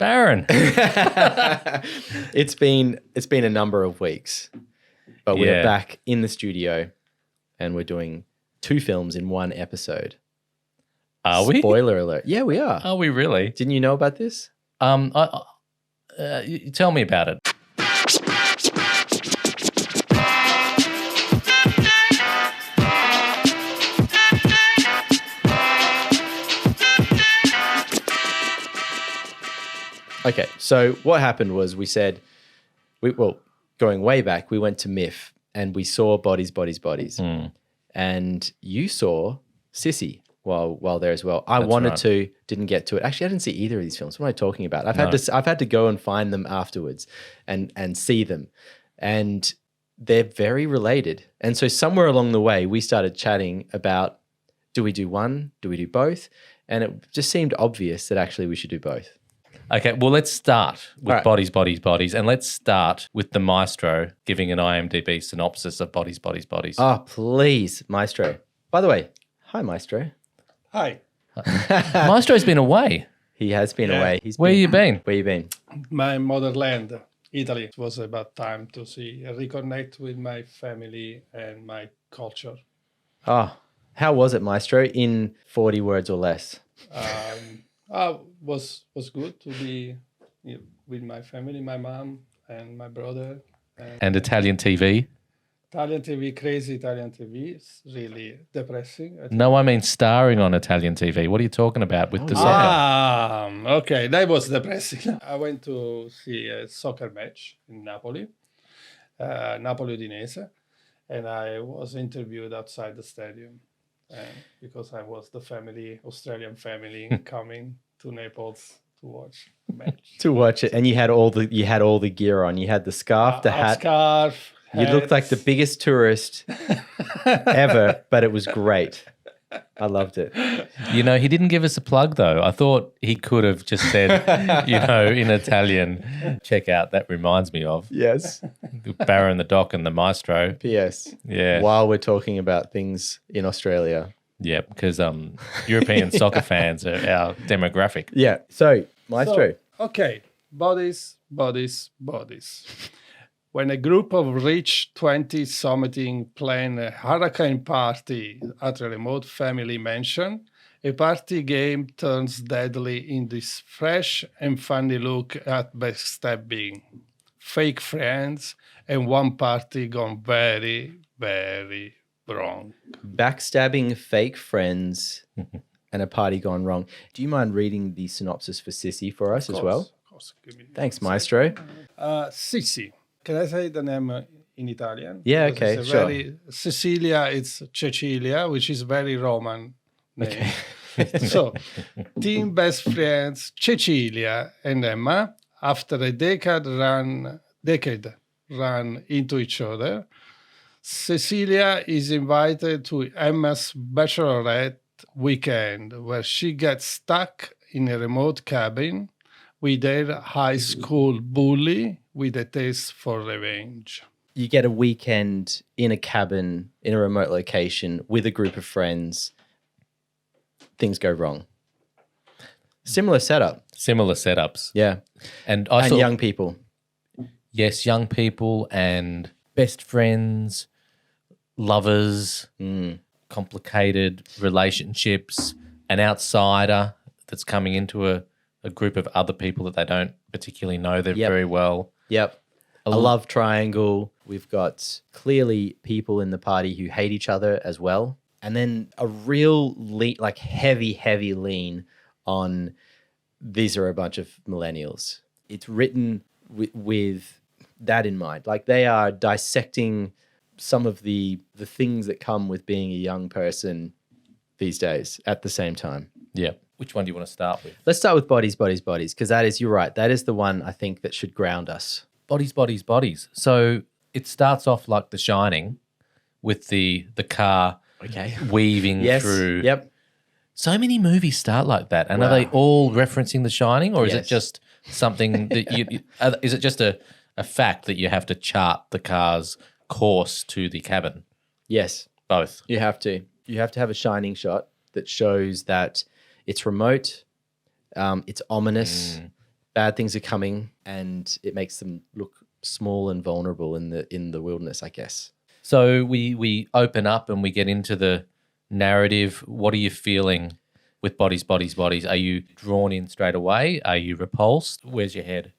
Baron. It's been a number of weeks, but we're back in the studio and we're doing 2 films in 1 episode. Are we? Spoiler alert. Yeah, we are. Are we really? Didn't you know about this? You tell me about it. Okay, so what happened was we said, going way back, we went to MIF and we saw Bodies. And you saw Sissy while there as well. I wanted to, didn't get to it. Actually, I didn't see either of these films. What am I talking about? I've had to go and find them afterwards and see them. And they're very related. And so somewhere along the way, we started chatting about, do we do one? Do we do both? And it just seemed obvious that actually we should do both. Okay, well, let's start with Bodies. And let's start with the maestro giving an IMDb synopsis of Bodies. Oh, please, Maestro. By the way, hi, Maestro. Hi. Maestro's been away. He has been away. Where you been? Where you been? My motherland, Italy. It was about time to reconnect with my family and my culture. Oh, how was it, Maestro, in 40 words or less? Was good to be with my family, my mom and my brother. And Italian TV? Italian TV, crazy Italian TV. It's really depressing. No, I mean starring on Italian TV. What are you talking about with the soccer? Okay, that was depressing. I went to see a soccer match in Napoli, Napoli Udinese, and I was interviewed outside the stadium because I was the Australian family coming to Naples to watch the match. To watch it, and you had all the gear on. You had the scarf, the hat. Scarf. You looked like the biggest tourist ever, but it was great. I loved it. You know, he didn't give us a plug though. I thought he could have just said, in Italian, check out, that reminds me of. Yes. Baron, the Doc and the Maestro. P.S. Yeah. While we're talking about things in Australia. Yeah, because European soccer fans are our demographic. Yeah. So, Maestro. Okay. Bodies. When a group of rich 20-something plan a hurricane party at a remote family mansion, a party game turns deadly in this fresh and funny look at backstabbing, fake friends, and one party gone very, very wrong. Backstabbing, fake friends, and a party gone wrong. Do you mind reading the synopsis for Sissy for us as well? Of course. Thanks, Maestro. Sissy. Can I say the name in Italian? Yeah, because okay, sure. Cecilia, it's Cecilia, which is very Roman name. Okay. So, team best friends Cecilia and Emma, after a decade run into each other, Cecilia is invited to Emma's bachelorette weekend, where she gets stuck in a remote cabin with her high school bully with a taste for revenge. You get a weekend in a cabin in a remote location with a group of friends. Things go wrong. Similar setup. Similar setups. Yeah. And young people. Yes, young people and best friends, lovers, complicated relationships, an outsider that's coming into a group of other people that they don't particularly know very well. Yep. A love triangle. We've got clearly people in the party who hate each other as well. And then a real heavy lean on these are a bunch of millennials. It's written with that in mind. Like they are dissecting some of the things that come with being a young person these days at the same time. Yeah. Which one do you want to start with? Let's start with Bodies, because you're right, that is the one I think that should ground us. Bodies. So it starts off like The Shining with the car weaving through. Yep. So many movies start like that. And are they all referencing The Shining, or is it just something that is it just a fact that you have to chart the car's course to the cabin? Yes. Both. You have to. You have to have a Shining shot that shows that it's remote, it's ominous, bad things are coming, and it makes them look small and vulnerable in the wilderness, I guess. So we open up and we get into the narrative. What are you feeling with Bodies, Bodies, Bodies? Are you drawn in straight away? Are you repulsed? Where's your head?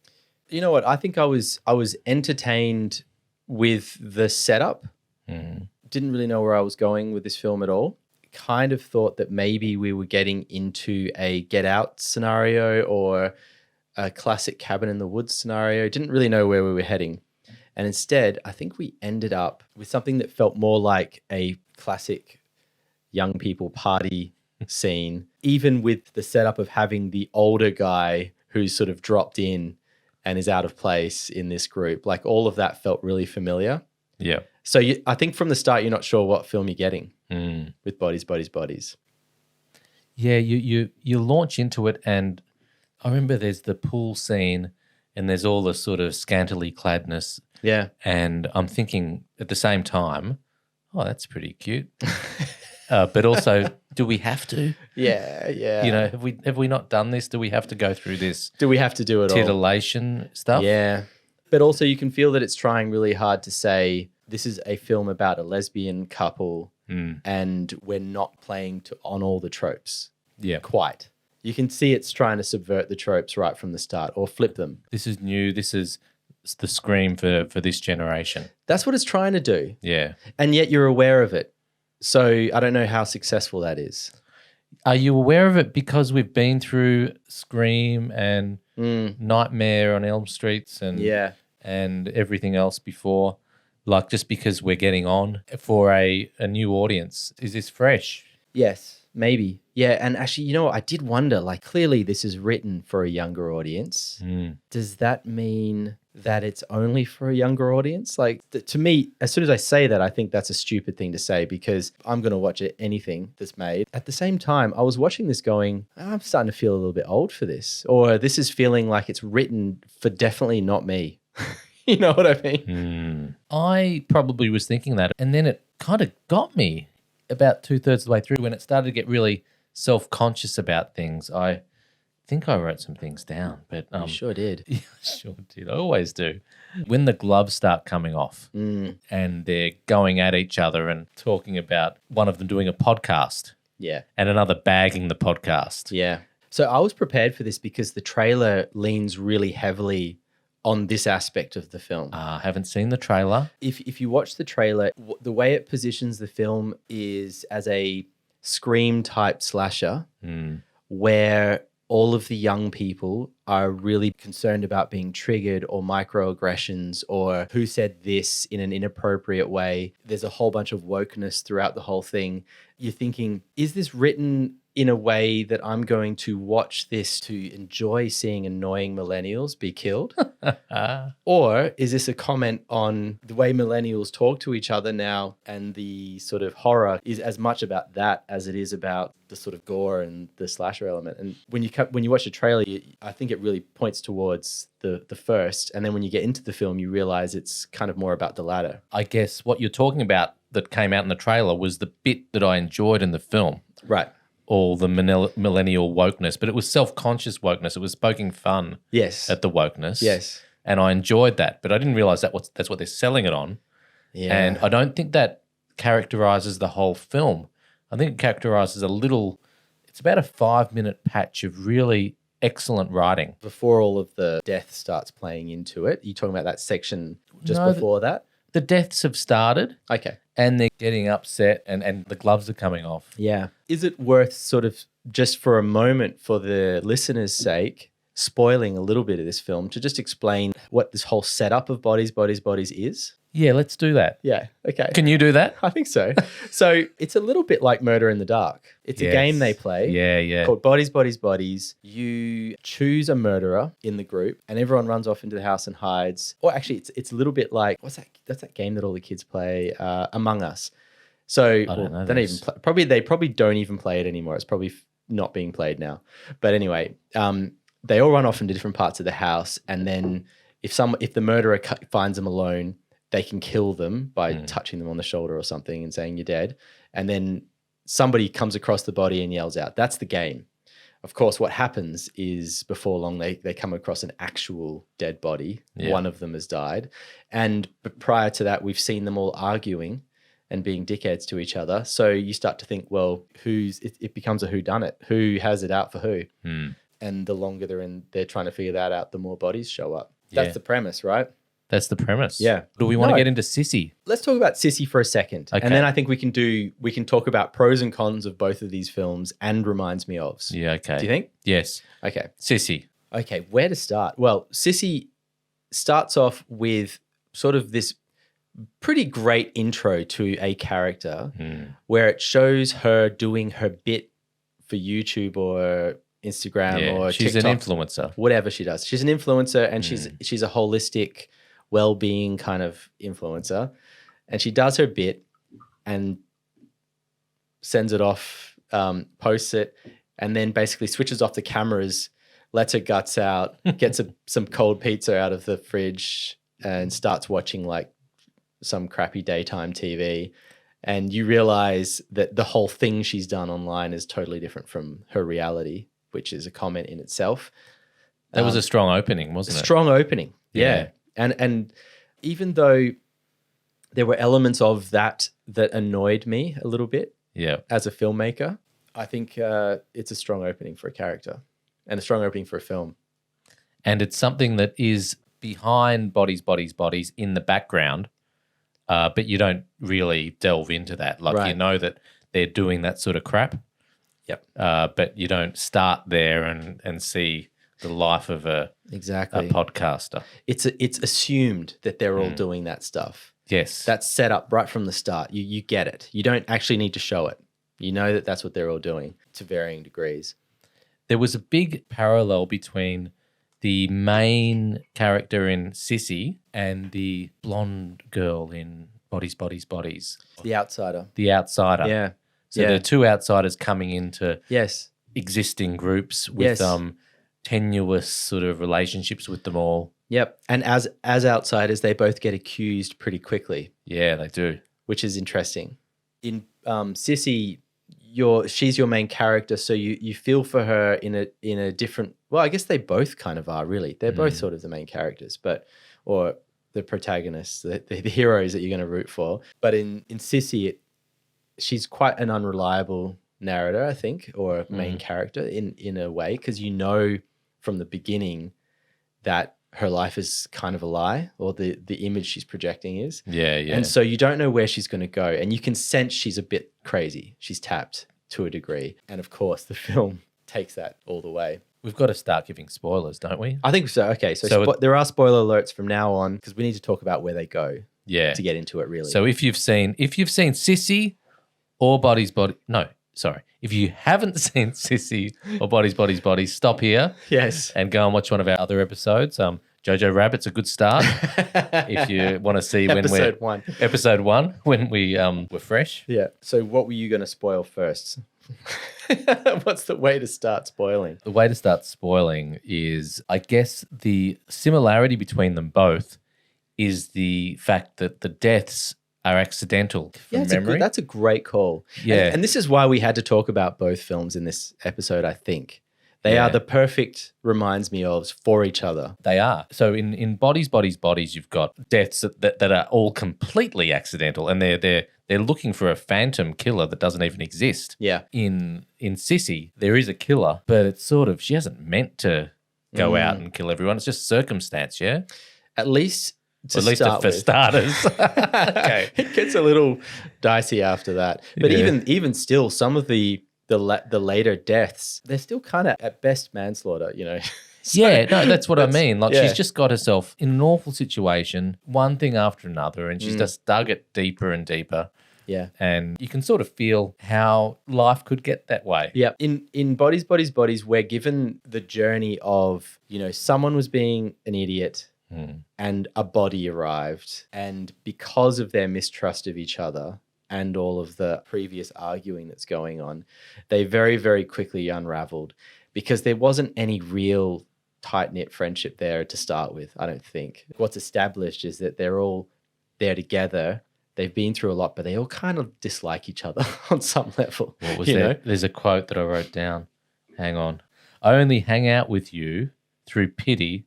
You know what? I think I was entertained with the setup. Didn't really know where I was going with this film at all. Kind of thought that maybe we were getting into a Get Out scenario or a classic Cabin in the Woods scenario. Didn't really know where we were heading. And instead, I think we ended up with something that felt more like a classic young people party scene, even with the setup of having the older guy who's sort of dropped in and is out of place in this group. Like all of that felt really familiar. Yeah. So I think from the start, you're not sure what film you're getting with Bodies, Bodies, Bodies. Yeah, you launch into it, and I remember there's the pool scene and there's all the sort of scantily cladness. Yeah. And I'm thinking at the same time, oh, that's pretty cute. But also, do we have to? Yeah, yeah. You know, have we not done this? Do we have to go through this Do we have to do it all? titillation stuff? Yeah. But also you can feel that it's trying really hard to say this is a film about a lesbian couple and we're not playing on all the tropes. Yeah. Quite. You can see it's trying to subvert the tropes right from the start or flip them. This is new. This is the scream for this generation. That's what it's trying to do. Yeah. And yet you're aware of it. So I don't know how successful that is. Are you aware of it because we've been through Scream and Nightmare on Elm Streets and everything else before? Like just because we're getting on for a new audience. Is this fresh? Yes, maybe. Yeah, and actually, you know what? I did wonder, like clearly this is written for a younger audience. Does that mean that it's only for a younger audience? Like to me, as soon as I say that, I think that's a stupid thing to say because I'm going to watch anything that's made. At the same time, I was watching this going, I'm starting to feel a little bit old for this, or this is feeling like it's written for definitely not me. You know what I mean? I probably was thinking that. And then it kind of got me about 2/3 of the way through when it started to get really self-conscious about things. I think I wrote some things down, but You sure did. yeah, I sure did. I always do. When the gloves start coming off and they're going at each other and talking about one of them doing a podcast Yeah. and another bagging the podcast. Yeah. So I was prepared for this because the trailer leans really heavily on this aspect of the film. I haven't seen the trailer. If you watch the trailer, the way it positions the film is as a Scream type slasher where all of the young people are really concerned about being triggered or microaggressions or who said this in an inappropriate way. There's a whole bunch of wokeness throughout the whole thing. You're thinking, is this written in a way that I'm going to watch this to enjoy seeing annoying millennials be killed? Or is this a comment on the way millennials talk to each other now, and the sort of horror is as much about that as it is about the sort of gore and the slasher element? And when you watch the trailer, I think it really points towards the first, and then when you get into the film, you realize it's kind of more about the latter. I guess what you're talking about that came out in the trailer was the bit that I enjoyed in the film. Right. All the millennial wokeness, but it was self-conscious wokeness. It was poking fun Yes. at the wokeness. Yes. And I enjoyed that, but I didn't realize that's what they're selling it on. Yeah. And I don't think that characterizes the whole film. I think it characterizes it's about a 5-minute patch of really excellent writing. Before all of the death starts playing into it, you talking about that section just No, before that? The deaths have started Okay. and they're getting upset and the gloves are coming off. Yeah. Is it worth sort of just for a moment, for the listener's sake, spoiling a little bit of this film to just explain what this whole setup of Bodies, Bodies, Bodies is? Yeah, let's do that. Yeah. Okay. Can you do that? I think so. So it's a little bit like Murder in the Dark. It's a game they play. Yeah. Called Bodies, Bodies, Bodies. You choose a murderer in the group and everyone runs off into the house and hides. Or actually, it's a little bit like, that's that game that all the kids play, Among Us. So I don't know they don't even play, they probably don't even play it anymore. It's probably not being played now. But anyway, they all run off into different parts of the house, and then if the murderer finds them alone, they can kill them by touching them on the shoulder or something and saying you're dead. And then somebody comes across the body and yells out. That's the game. of course, what happens is before long they come across an actual dead body. Yeah. One of them has died. And prior to that, we've seen them all arguing and being dickheads to each other. So you start to think, well, it becomes a whodunit. Who has it out for who? And the longer they're trying to figure that out, the more bodies show up. That's Yeah. the premise, right? That's the premise. Yeah. Do we want to No. get into Sissy? Let's talk about Sissy for a second. Okay. And then I think we can talk about pros and cons of both of these films and reminds me ofs. Yeah, okay. Do you think? Yes. Okay. Sissy. Okay, where to start? Well, Sissy starts off with sort of this pretty great intro to a character where it shows her doing her bit for YouTube or Instagram or she's TikTok, an influencer. whatever she does. She's an influencer and she's a holistic well-being kind of influencer. And she does her bit and sends it off, posts it, and then basically switches off the cameras, lets her guts out, gets some cold pizza out of the fridge and starts watching like some crappy daytime TV. And you realize that the whole thing she's done online is totally different from her reality, which is a comment in itself. That was a strong opening, wasn't it? Strong opening. Yeah. Yeah. And even though there were elements of that annoyed me a little bit Yeah. as a filmmaker, I think it's a strong opening for a character and a strong opening for a film. And it's something that is behind bodies in the background, but you don't really delve into that. Like Right. you know that they're doing that sort of crap. Yep. But you don't start there and see the life of a Exactly. podcaster. It's assumed that they're all doing that stuff. Yes. That's set up right from the start. You get it. You don't actually need to show it. You know that that's what they're all doing to varying degrees. There was a big parallel between the main character in Sissy and the blonde girl in Bodies. The outsider. The outsider. Yeah. So yeah. there are two outsiders coming into Yes. existing groups with Yes. tenuous sort of relationships with them all. Yep. And as outsiders, they both get accused pretty quickly, Yeah, they do. which is interesting. In Sissy, she's your main character, so you feel for her in a different. Well, I guess they both kind of are really. They're both sort of the main characters, or the protagonists, the heroes that you're going to root for. But in Sissy, she's quite an unreliable narrator, I think, or main character in a way, because you know from the beginning that her life is kind of a lie, or the image she's projecting is. Yeah, yeah. And so you don't know where she's going to go. And you can sense she's a bit crazy. She's tapped to a degree. And of course, the film takes that all the way. We've got to start giving spoilers, don't we? I think so. Okay. So there are spoiler alerts from now on because we need to talk about where they go Yeah. to get into it, really. So if you've seen Sissy or if you haven't seen Sissy or Bodies, stop here yes. and go and watch one of our other episodes. Jojo Rabbit's a good start if you want to see Episode 1. Episode 1 when we were fresh. Yeah. So what were you going to spoil first? What's the way to start spoiling? The way to start spoiling is, I guess, the similarity between them both is the fact that the deaths are accidental from memory. That's a great call. Yeah. And this is why we had to talk about both films in this episode, I think. They Yeah. are the perfect reminds me ofs for each other. They are. So in Bodies, you've got deaths that are all completely accidental, and they're looking for a phantom killer that doesn't even exist. Yeah. In Sissy, there is a killer, but it's sort of, she hasn't meant to go out and kill everyone. It's just circumstance, yeah? At least to At least start for with. starters. Okay. It gets a little dicey after that. But Yeah. even still, some of the later deaths, they're still kind of at best manslaughter, you know. So Yeah, no, that's what I mean. Like, yeah. she's just got herself in an awful situation, one thing after another, and she's just dug it deeper and deeper. Yeah. And you can sort of feel how life could get that way. Yeah. In Bodies, we're given the journey of, you know, someone was being an idiot and a body arrived. And because of their mistrust of each other and all of the previous arguing that's going on, they very, very quickly unraveled because there wasn't any real tight-knit friendship there to start with, I don't think. What's established is that they're all there together. They've been through a lot, but they all kind of dislike each other on some level. What was you there? know? There's a quote that I wrote down. Hang on. I only hang out with you through pity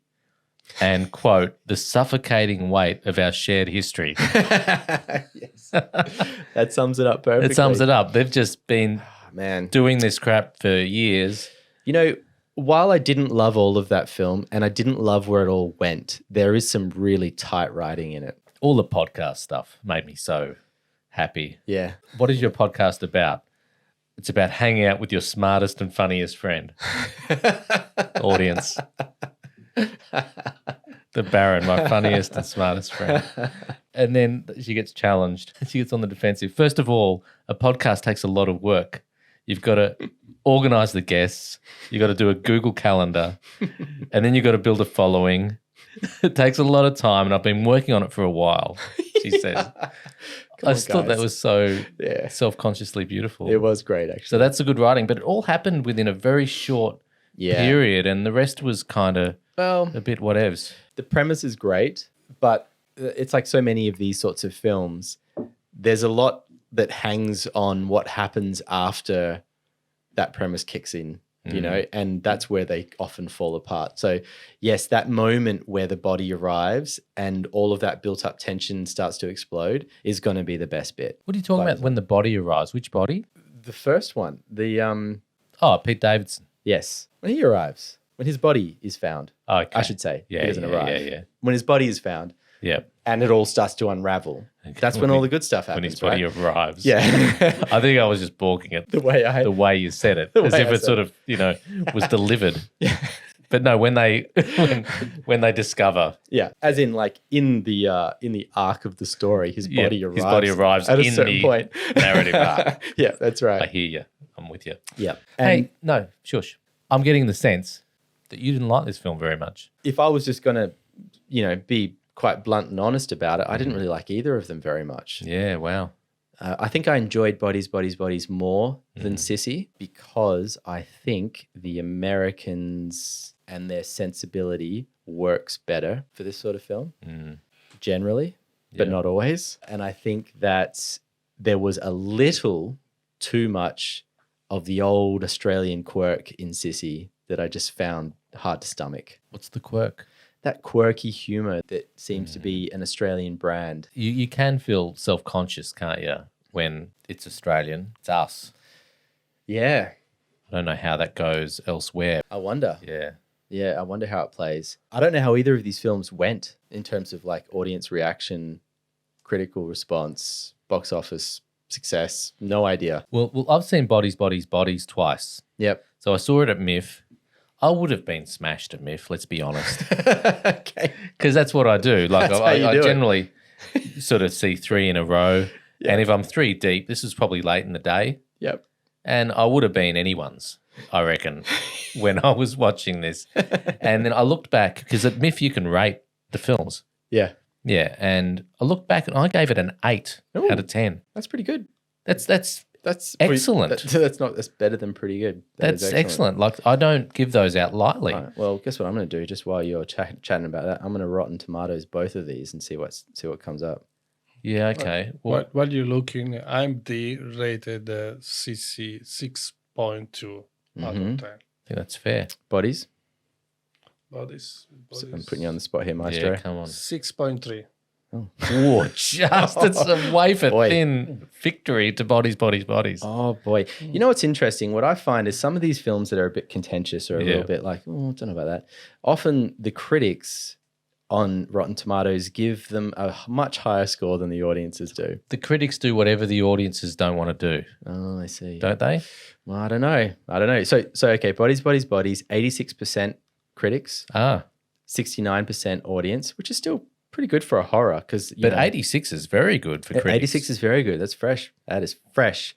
and, quote, the suffocating weight of our shared history. Yes. That sums it up perfectly. It sums it up. They've just been Man. doing this crap for years. You know, while I didn't love all of that film and I didn't love where it all went, there is some really tight writing in it. All the podcast stuff made me so happy. Yeah. What is your podcast about? It's about hanging out with your smartest and funniest friend. Audience. The Baron, my funniest and smartest friend. And then she gets challenged. She gets on the defensive. First of all, a podcast takes a lot of work. You've got to organise the guests. You've got to do a Google Calendar. And then you've got to build a following. It takes a lot of time, and I've been working on it for a while, she says. I just thought that was so self-consciously beautiful. It was great, actually. So that's a good writing, but it all happened within a very short period, and the rest was kind of a bit whatevs. The premise is great, but it's like so many of these sorts of films, there's a lot that hangs on what happens after that premise kicks in, you know, and that's where they often fall apart. So, yes, that moment where the body arrives and all of that built-up tension starts to explode is going to be the best bit. What are you talking about when the body arrives? Which body? The first one, Pete Davidson. Yes, when he arrives, when his body is found, Okay. I should say. Yeah, he doesn't arrive. Yeah. When his body is found, and it all starts to unravel. That's when all the good stuff happens. When his body arrives. Yeah. I think I was just balking at the way you said it, as if it sort of, was delivered. Yeah. But no, when they discover. Yeah, as in like in the arc of the story, his body arrives. His body arrives at a in certain the point. narrative arc. Yeah, that's right. I hear you. I'm with you. Yeah. Hey, no, shush. I'm getting the sense that you didn't like this film very much. If I was just going to, be quite blunt and honest about it, I didn't really like either of them very much. Yeah, wow. I think I enjoyed Bodies, Bodies, Bodies more than Sissy because I think the Americans and their sensibility works better for this sort of film, generally, but not always. And I think that there was a little too much of the old Australian quirk in Sissy that I just found hard to stomach. What's the quirk? That quirky humour that seems to be an Australian brand. You can feel self-conscious, can't you, when it's Australian? It's us. Yeah. I don't know how that goes elsewhere. I wonder. Yeah. Yeah, I wonder how it plays. I don't know how either of these films went in terms of like audience reaction, critical response, box office success. No idea. Well, I've seen Bodies, Bodies, Bodies twice. Yep. So I saw it at MIF. I would have been smashed at MIF, let's be honest. Okay. Because that's what I do. Like I do generally sort of see 3 in a row. Yep. And if I'm 3 deep, this is probably late in the day. Yep. And I would have been anyone's, I reckon, when I was watching this. And then I looked back, because at MIF you can rate the films. Yeah. Yeah. And I looked back and I gave it an 8 out of 10. That's pretty good. That's That's excellent. that's better than pretty good. That's excellent. Like, I don't give those out lightly. Right. Well, guess what I'm going to do? Just while you're chatting about that, I'm going to Rotten Tomatoes both of these and see what comes up. Yeah. Okay. While you're looking, IMDb rated CC 6.2 out of 10. I think that's fair. Bodies. Bodies. I'm putting you on the spot here, Maestro. Yeah, come on. 6.3. Oh, just it's a wafer thin victory to Bodies, Bodies, Bodies. Oh boy! You know what's interesting? What I find is some of these films that are a bit contentious or a little bit like, oh, I don't know about that. Often the critics on Rotten Tomatoes give them a much higher score than the audiences do. The critics do whatever the audiences don't want to do. Oh, I see. Don't they? Well, I don't know. So okay, Bodies, Bodies, Bodies. 86% critics. 69% audience, which is still pretty good for a horror. But 86 is very good for critics. 86 is very good. That's fresh. That is fresh.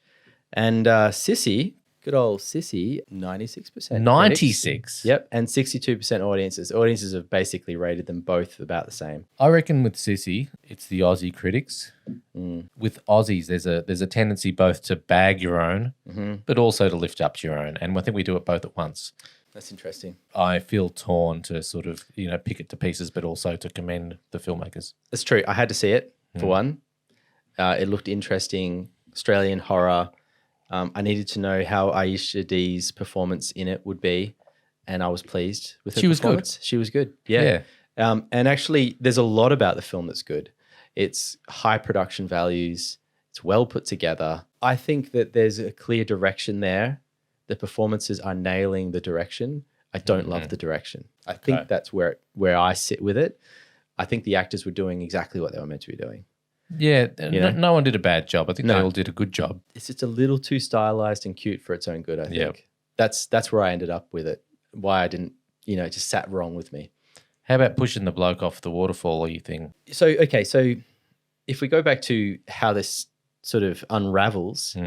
And Sissy, good old Sissy, 96%. 96? Critics. Yep. And 62% audiences. Audiences have basically rated them both about the same. I reckon with Sissy, it's the Aussie critics. With Aussies, there's a tendency both to bag your own, but also to lift up your own. And I think we do it both at once. That's interesting. I feel torn to sort of, pick it to pieces, but also to commend the filmmakers. That's true. I had to see it, for one. It looked interesting, Australian horror. I needed to know how Aisha Dee's performance in it would be. and I was pleased with her She was good. performance. She was good. Yeah. And actually, there's a lot about the film that's good. It's high production values. It's well put together. I think that there's a clear direction there. The performances are nailing the direction. I don't love the direction. I think that's where I sit with it. I think the actors were doing exactly what they were meant to be doing. Yeah, You know? no one did a bad job. I think they all did a good job. It's just a little too stylized and cute for its own good, I think. Yep. That's where I ended up with it. Why I didn't, it just sat wrong with me. How about pushing the bloke off the waterfall, you think? So if we go back to how this sort of unravels,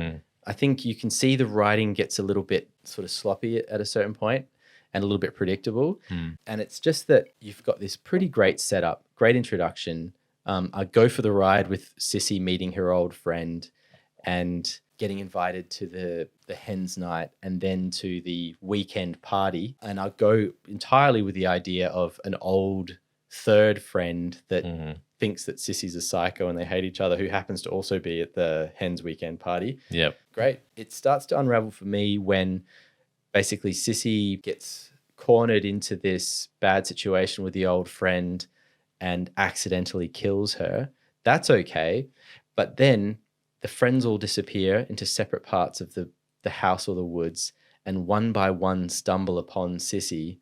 I think you can see the writing gets a little bit sort of sloppy at a certain point and a little bit predictable. And it's just that you've got this pretty great setup, great introduction. I go for the ride with Sissy meeting her old friend and getting invited to the hen's night and then to the weekend party. And I go entirely with the idea of an old third friend that thinks that Sissy's a psycho and they hate each other, who happens to also be at the hen's weekend party. Yep. Great. It starts to unravel for me when basically Sissy gets cornered into this bad situation with the old friend and accidentally kills her. That's okay. But then the friends all disappear into separate parts of the house or the woods, and one by one stumble upon Sissy,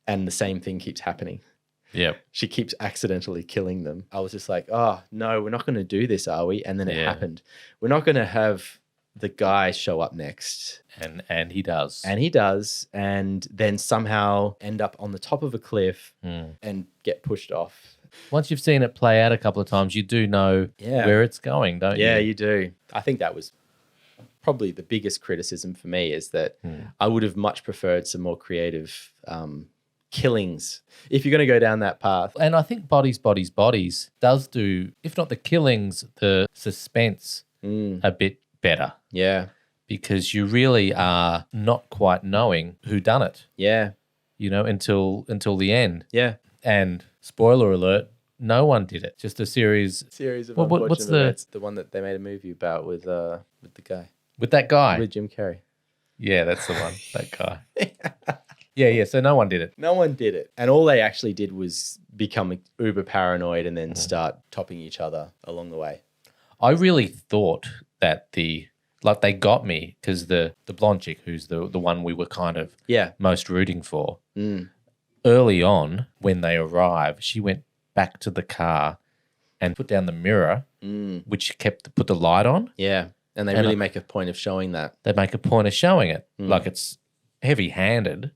and the same thing keeps happening. Yep. She keeps accidentally killing them. I was just like, oh, no, we're not going to do this, are we? And then it happened. We're not going to have the guy show up next. And he does. And he does, and then somehow end up on the top of a cliff and get pushed off. Once you've seen it play out a couple of times, you do know where it's going, don't you? Yeah, you do. I think that was probably the biggest criticism for me, is that I would have much preferred some more creative killings if you're going to go down that path. And I think Bodies does do, if not the killings, the suspense a bit better. Yeah. Because you really are not quite knowing who done it. Yeah. Until the end. Yeah. And spoiler alert, no one did it. Just a series of what's unfortunate events. The one that they made a movie about with the guy. With that guy? With Jim Carrey. Yeah, that's the one. That guy. Yeah. So no one did it. No one did it. And all they actually did was become uber paranoid and then start topping each other along the way. I really thought that they got me because the blonde chick, who's the one we were kind of most rooting for, early on when they arrive, she went back to the car and put down the mirror, which put the light on. Yeah, and they really make a point of showing that. They make a point of showing it. Like it's heavy-handed,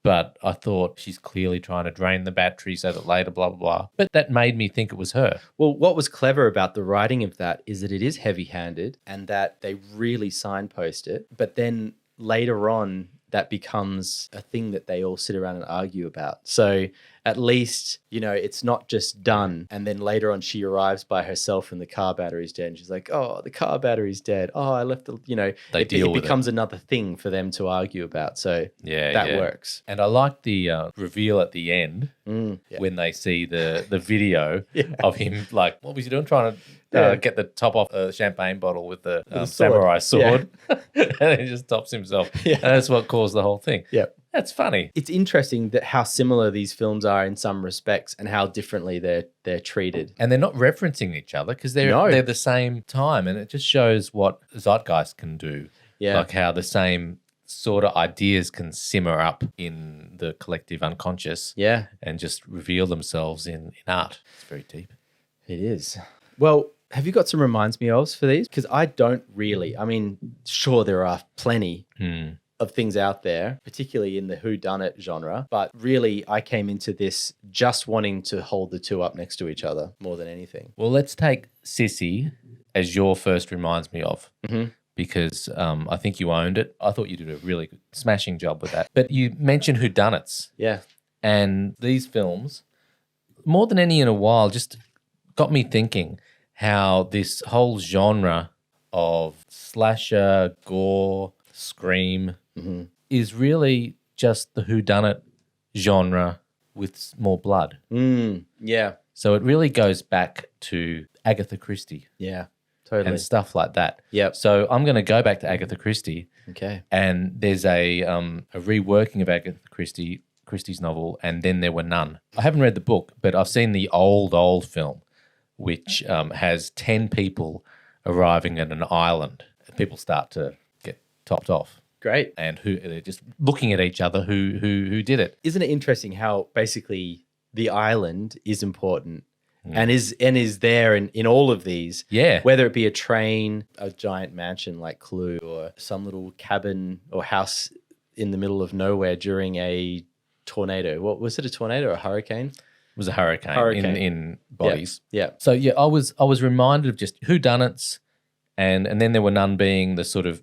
but I thought she's clearly trying to drain the battery so that later blah, blah, blah. But that made me think it was her. Well, what was clever about the writing of that is that it is heavy-handed and that they really signpost it. But then later on, that becomes a thing that they all sit around and argue about. So at least, it's not just done. And then later on, she arrives by herself and the car battery's dead. And she's like, oh, the car battery's dead. Oh, I left it becomes another thing for them to argue about. So that works. And I like the reveal at the end when they see the video of him, like, what was he doing? Trying to get the top off a champagne bottle with the samurai sword. And he just tops himself. Yeah. And that's what caused the whole thing. Yeah. That's funny. It's interesting that how similar these films are in some respects and how differently they're treated. And they're not referencing each other because they're the same time, and it just shows what zeitgeist can do. Yeah. Like how the same sort of ideas can simmer up in the collective unconscious. Yeah. And just reveal themselves in art. It's very deep. It is. Well, have you got some reminds me ofs for these? Because I don't really. I mean, sure, there are plenty of things out there, particularly in the whodunit genre. But really, I came into this just wanting to hold the two up next to each other more than anything. Well, let's take Sissy as your first reminds me of, because I think you owned it. I thought you did a really good, smashing job with that. But you mentioned whodunits. Yeah. And these films, more than any in a while, just got me thinking how this whole genre of slasher, gore, scream is really just the whodunit genre with more blood. Yeah. So it really goes back to Agatha Christie. Yeah, Totally. and stuff like that. Yep. So I'm going to go back to Agatha Christie, Okay. and there's a reworking of Agatha Christie's novel, And Then There Were None. I haven't read the book, but I've seen the old film, which has 10 people arriving at an island. People start to get topped off. Great. And who they're just looking at each other who did it. Isn't it interesting how basically the island is important and is there in all of these? Yeah. Whether it be a train, a giant mansion like Clue, or some little cabin or house in the middle of nowhere during a tornado. What was it, a tornado or a hurricane? It was a hurricane. In bodies. Yeah. So yeah, I was reminded of just whodunits, and then there were none being the sort of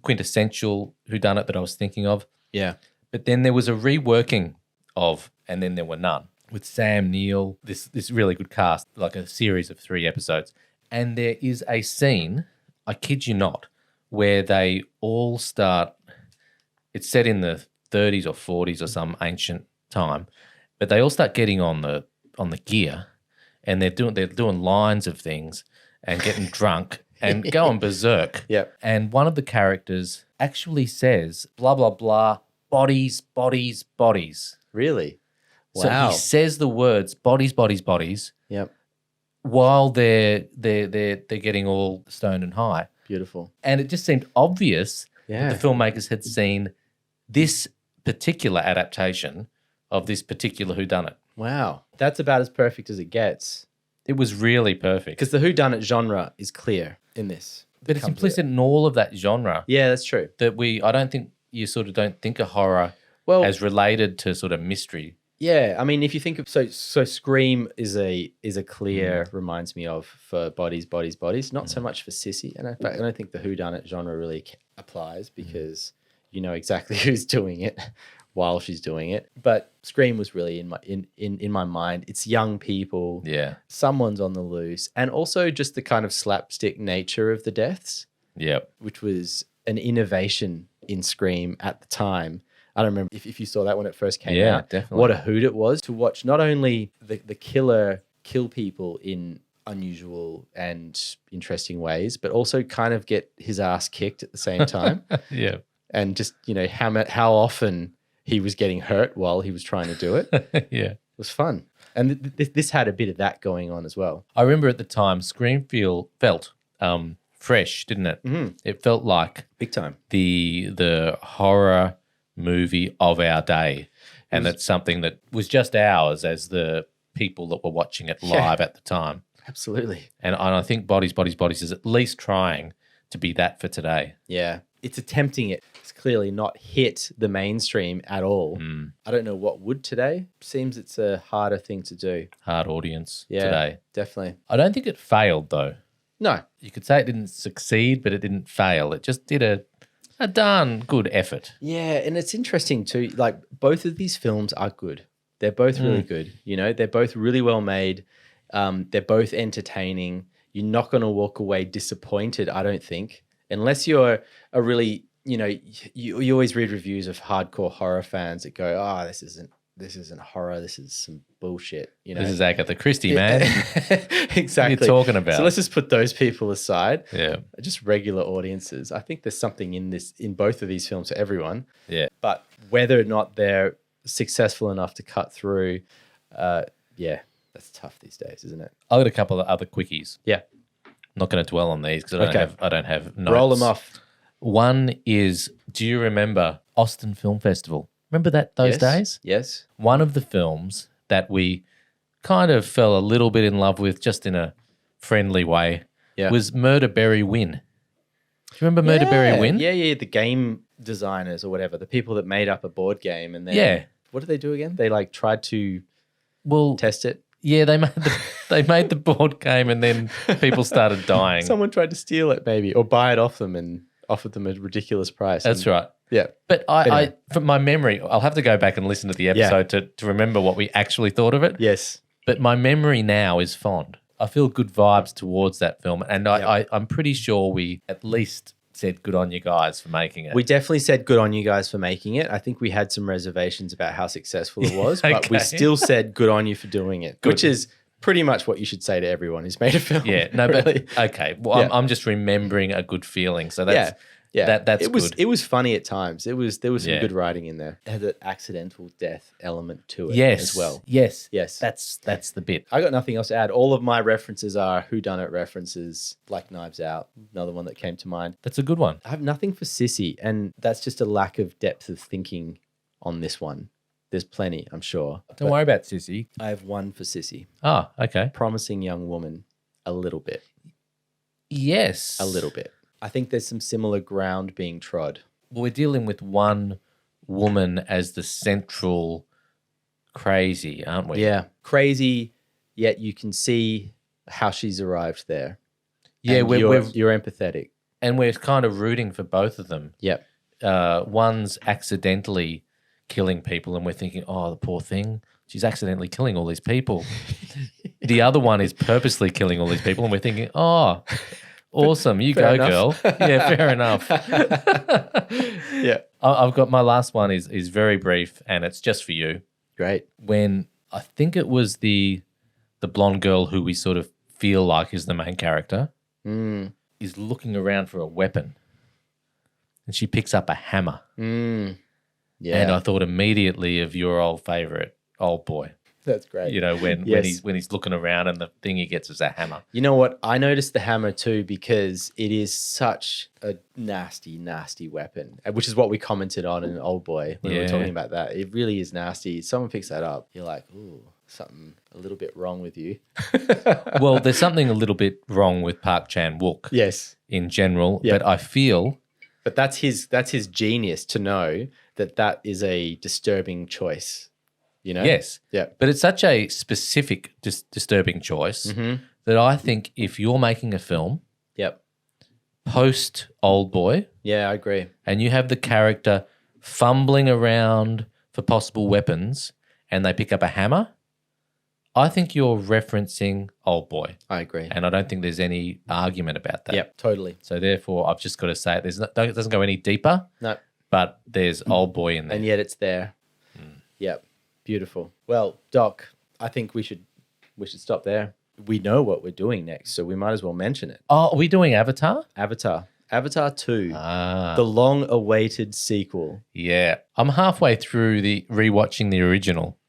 quintessential whodunit that I was thinking of. Yeah. But then there was a reworking of And Then There Were None with Sam Neill, this really good cast, like a series of 3 episodes. And there is a scene, I kid you not, where they all start, it's set in the 30s or 40s or some ancient time, but they all start getting on the gear, and they're doing lines of things and getting drunk and going berserk. Yep. And one of the characters actually says, blah, blah, blah, bodies, bodies, bodies. Really? So Wow. he says the words bodies, bodies, bodies Yep. while they're getting all stoned and high. Beautiful. And it just seemed obvious Yeah. that the filmmakers had seen this particular adaptation of this particular whodunit. Wow. That's about as perfect as it gets. It was really perfect. Because the whodunit genre is clear in this. But it's Comes with implicit in all of that genre Yeah, that's true. that I don't think you sort of don't think of horror Well, as related to sort of mystery. yeah, I mean, if you think of so Scream is a clear reminds me of for bodies, bodies, bodies. Not so much for Sissy, and in fact, I don't think the whodunit genre really applies because you know exactly who's doing it while she's doing it. But Scream was really in my mind. It's young people. Yeah. Someone's on the loose, and also just the kind of slapstick nature of the deaths, Yep. which was an innovation in Scream at the time. I don't remember if you saw that when it first came Yeah, out. definitely. What a hoot it was to watch not only the killer kill people in unusual and interesting ways, but also kind of get his ass kicked at the same time. Yeah. And just, you know, how often he was getting hurt while he was trying to do it. It Yeah. was fun. And this had a bit of that going on as well. I remember at the time Scream felt fresh, didn't it? Mhm. It felt like Big time. the horror movie of our day, and that's something that was just ours as the people that were watching it live at the time. Absolutely. And I think Bodies, Bodies, Bodies is at least trying to be that for today. Yeah. It's attempting it. It's clearly not hit the mainstream at all. I don't know what would today. Seems it's a harder thing to do. Hard audience Yeah, today. definitely. I don't think it failed though. No. You could say it didn't succeed, but it didn't fail. It just did a darn good effort. Yeah, and it's interesting too. Like both of these films are good. They're both really good. You know, they're both really well made. They're both entertaining. You're not going to walk away disappointed, I don't think, unless you're a really, you know, you always read reviews of hardcore horror fans that go, "Oh, this isn't horror. This is some bullshit." You know, This is Agatha Christie, man. Exactly. What are you talking about? So let's just put those people aside. Yeah. Just regular audiences. I think there's something in both of these films for everyone. Yeah. But whether or not they're successful enough to cut through, yeah, that's tough these days, isn't it? I've got a couple of other quickies. Yeah. Not going to dwell on these because I don't have notes. Roll them off. One is, do you remember Austin Film Festival? Remember those Yes. days? Yes. One of the films that we kind of fell a little bit in love with, just in a friendly way, was Murder Berry Win. Do you remember Murder Berry Win? Yeah. The game designers or whatever, the people that made up a board game, and then what did they do again? They like tried to test it. Yeah, they made the board game, and then people started dying. Someone tried to steal it, maybe, or buy it off them and offered them a ridiculous price. That's right. Yeah. But I, from my memory, I'll have to go back and listen to the episode to remember what we actually thought of it. Yes. But my memory now is fond. I feel good vibes towards that film. And I'm pretty sure we at least said good on you guys for making it. We definitely said good on you guys for making it. I think we had some reservations about how successful it was, but we Okay. still said good on you for doing it, which is pretty much what you should say to everyone who's made a film. Yeah, no, really. but okay. Well, Yeah. I'm just remembering a good feeling. So that's that's it was good. it was funny at times. There was some Yeah. good writing in there. It had an accidental death element to it Yes, as well. Yes, Yes. That's the bit. I got nothing else to add. All of my references are whodunit references, like Knives Out, another one that came to mind. That's a good one. I have nothing for Sissy, and that's just a lack of depth of thinking on this one. There's plenty, I'm sure. Don't worry about Sissy. I have one for Sissy. Oh, okay. Promising young woman, a little bit. Yes, A little bit. I think there's some similar ground being trod. Well, we're dealing with one woman as the central crazy, aren't we? Yeah. Crazy, yet you can see how she's arrived there. Yeah, And you're empathetic. and we're kind of rooting for both of them. Yep. One's accidentally killing people, and we're thinking, oh, the poor thing, she's accidentally killing all these people. The other one is purposely killing all these people, and we're thinking, oh, awesome, you Fair go, enough. girl. Yeah, fair enough. Yeah. I've got my last one is very brief, and it's just for you. Great. When I think it was the blonde girl who we sort of feel like is the main character is looking around for a weapon, and she picks up a hammer. Yeah. And I thought immediately of your old favorite, Old Boy. That's great. You know, when Yes. he's looking around and the thing he gets is a hammer. You know what? I noticed the hammer too because it is such a nasty, nasty weapon, which is what we commented on in Old Boy when we were Yeah. talking about that. It really is nasty. Someone picks that up, you're like, ooh, something a little bit wrong with you. Well, there's something a little bit wrong with Park Chan-wook Yes. in general, Yeah. but I feel But that's his genius to know that is a disturbing choice, you know? yes. Yeah. But it's such a specific, disturbing choice that I think if you're making a film Yep. post Old Boy Yeah, I agree. and you have the character fumbling around for possible weapons and they pick up a hammer, I think you're referencing Old Boy. I agree. And I don't think there's any argument about that. Yep, totally. So therefore, I've just got to say it. It doesn't go any deeper, No. but there's Old Boy in there. And yet it's there. Yep. Beautiful. Well, Doc, I think we should stop there. We know what we're doing next, so we might as well mention it. Oh, are we doing Avatar? Avatar 2, Ah, the long-awaited sequel. yeah. I'm halfway through rewatching the original.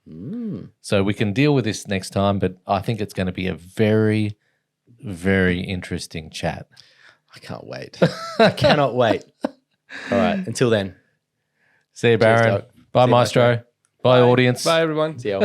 So we can deal with this next time, but I think it's going to be a very, very interesting chat. I can't wait. I cannot wait. All right. Until then. See you, Baron. Doc. Bye, See you, Maestro. Bye, audience. Bye, everyone. See you.